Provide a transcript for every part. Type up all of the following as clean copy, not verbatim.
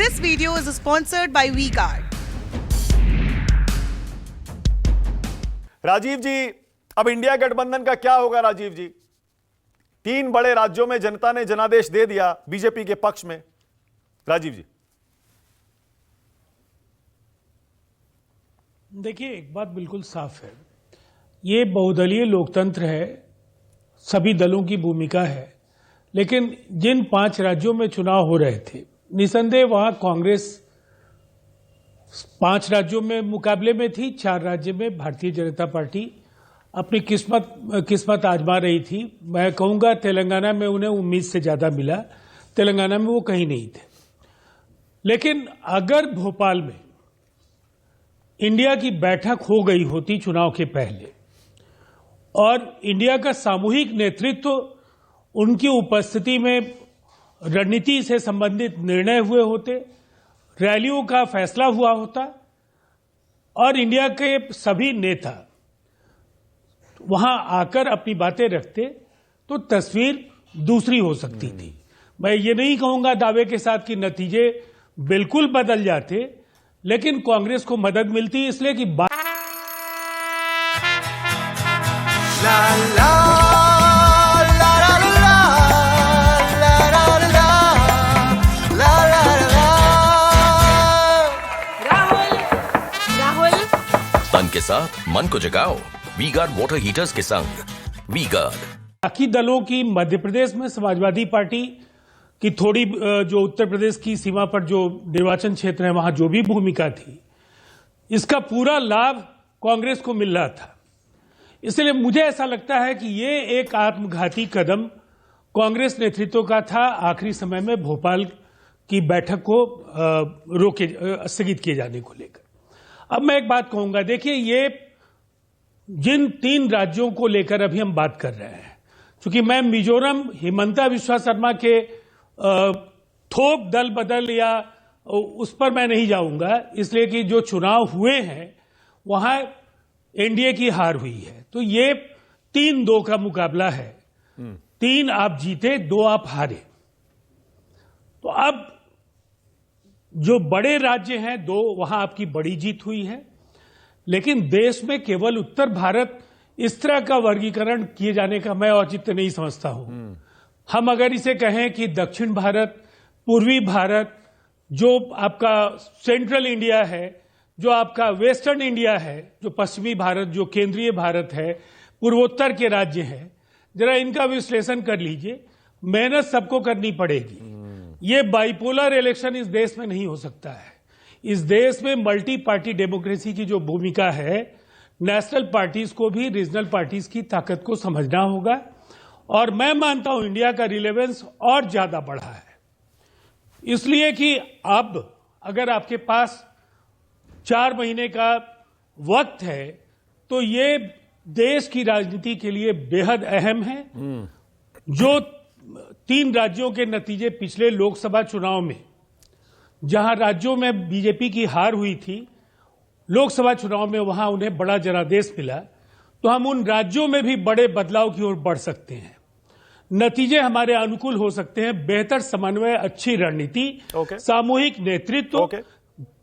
This video is sponsored by V-Guard. Rajiv जी, अब India गठबंधन का क्या होगा? राजीव जी, 3 बड़े राज्यों में जनता ने जनादेश दे दिया बीजेपी के पक्ष में। राजीव जी, देखिए, एक बात बिल्कुल साफ है, ये बहुदलीय लोकतंत्र है, सभी दलों की भूमिका है, लेकिन जिन 5 राज्यों में चुनाव हो रहे थे, निसंदेह वहां कांग्रेस 5 राज्यों में मुकाबले में थी, 4 राज्य में भारतीय जनता पार्टी अपनी किस्मत आजमा रही थी। मैं कहूंगा तेलंगाना में उन्हें उम्मीद से ज्यादा मिला, तेलंगाना में वो कहीं नहीं थे। लेकिन अगर भोपाल में इंडिया की बैठक हो गई होती चुनाव के पहले और इंडिया का सामूहिक नेतृत्व उनकी उपस्थिति में रणनीति से संबंधित निर्णय हुए होते, रैलियों का फैसला हुआ होता और इंडिया के सभी नेता वहां आकर अपनी बातें रखते, तो तस्वीर दूसरी हो सकती थी। मैं ये नहीं कहूंगा दावे के साथ कि नतीजे बिल्कुल बदल जाते, लेकिन कांग्रेस को मदद मिलती, इसलिए कि तन के साथ मन को जगाओ वी-गार्ड वाटर हीटर्स के संग। वी-गार्ड बाकी दलों की मध्य प्रदेश में समाजवादी पार्टी की थोड़ी जो उत्तर प्रदेश की सीमा पर जो निर्वाचन क्षेत्र है वहां जो भी भूमिका थी, इसका पूरा लाभ कांग्रेस को मिल रहा था। इसलिए मुझे ऐसा लगता है कि ये एक आत्मघाती कदम कांग्रेस नेतृत्व का था आखिरी समय में भोपाल की बैठक को स्थगित किए जाने को लेकर। अब मैं एक बात कहूंगा, देखिए, ये जिन 3 राज्यों को लेकर अभी हम बात कर रहे हैं, चूंकि मैं मिजोरम हिमंता बिस्वा शर्मा के थोक दल बदल या उस पर मैं नहीं जाऊंगा, इसलिए कि जो चुनाव हुए हैं वहां एनडीए की हार हुई है। तो ये 3-2 का मुकाबला है, 3 आप जीते, 2 आप हारे। तो अब जो बड़े राज्य हैं 2, वहां आपकी बड़ी जीत हुई है, लेकिन देश में केवल उत्तर भारत इस तरह का वर्गीकरण किए जाने का मैं औचित्य नहीं समझता हूं। हम अगर इसे कहें कि दक्षिण भारत, पूर्वी भारत, जो आपका सेंट्रल इंडिया है, जो आपका वेस्टर्न इंडिया है, जो पश्चिमी भारत, जो केंद्रीय भारत है, पूर्वोत्तर के राज्य हैं, जरा इनका विश्लेषण कर लीजिए। मेहनत सबको करनी पड़ेगी। ये बाइपोलर इलेक्शन इस देश में नहीं हो सकता है। इस देश में मल्टी पार्टी डेमोक्रेसी की जो भूमिका है, नेशनल पार्टीज को भी रीजनल पार्टीज की ताकत को समझना होगा, और मैं मानता हूं इंडिया का रिलेवेंस और ज्यादा बढ़ा है, इसलिए कि अब अगर आपके पास 4 महीने का वक्त है तो ये देश की राजनीति के लिए बेहद अहम है। जो 3 राज्यों के नतीजे पिछले लोकसभा चुनाव में, जहां राज्यों में बीजेपी की हार हुई थी, लोकसभा चुनाव में वहां उन्हें बड़ा जनादेश मिला, तो हम उन राज्यों में भी बड़े बदलाव की ओर बढ़ सकते हैं। नतीजे हमारे अनुकूल हो सकते हैं। बेहतर समन्वय, अच्छी रणनीति, सामूहिक नेतृत्व,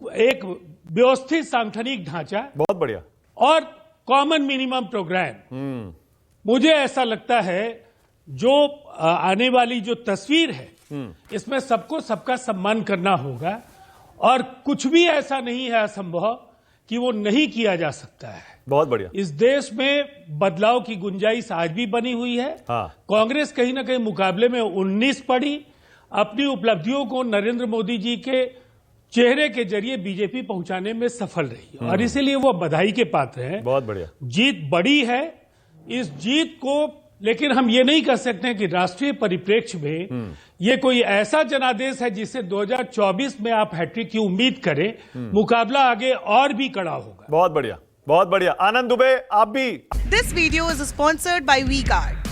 एक व्यवस्थित सांगठनिक ढांचा, बहुत बढ़िया, और कॉमन मिनिमम प्रोग्राम। मुझे ऐसा लगता है जो आने वाली जो तस्वीर है, इसमें सबको सबका सम्मान करना होगा, और कुछ भी ऐसा नहीं है असंभव कि वो नहीं किया जा सकता है। बहुत बढ़िया। इस देश में बदलाव की गुंजाइश आज भी बनी हुई है। कांग्रेस कहीं ना कहीं मुकाबले में 19 पड़ी। अपनी उपलब्धियों को नरेंद्र मोदी जी के चेहरे के जरिए बीजेपी पहुंचाने में सफल रही, और इसीलिए वो बधाई के पात्र हैं। बहुत बढ़िया। जीत बड़ी है। इस जीत को, लेकिन हम ये नहीं कह सकते हैं कि राष्ट्रीय परिप्रेक्ष्य में ये कोई ऐसा जनादेश है जिससे 2024 में आप हैट्रिक की उम्मीद करें। मुकाबला आगे और भी कड़ा होगा। बहुत बढ़िया, बहुत बढ़िया। आनंद दुबे, आप भी। This video is sponsored by V-Guard.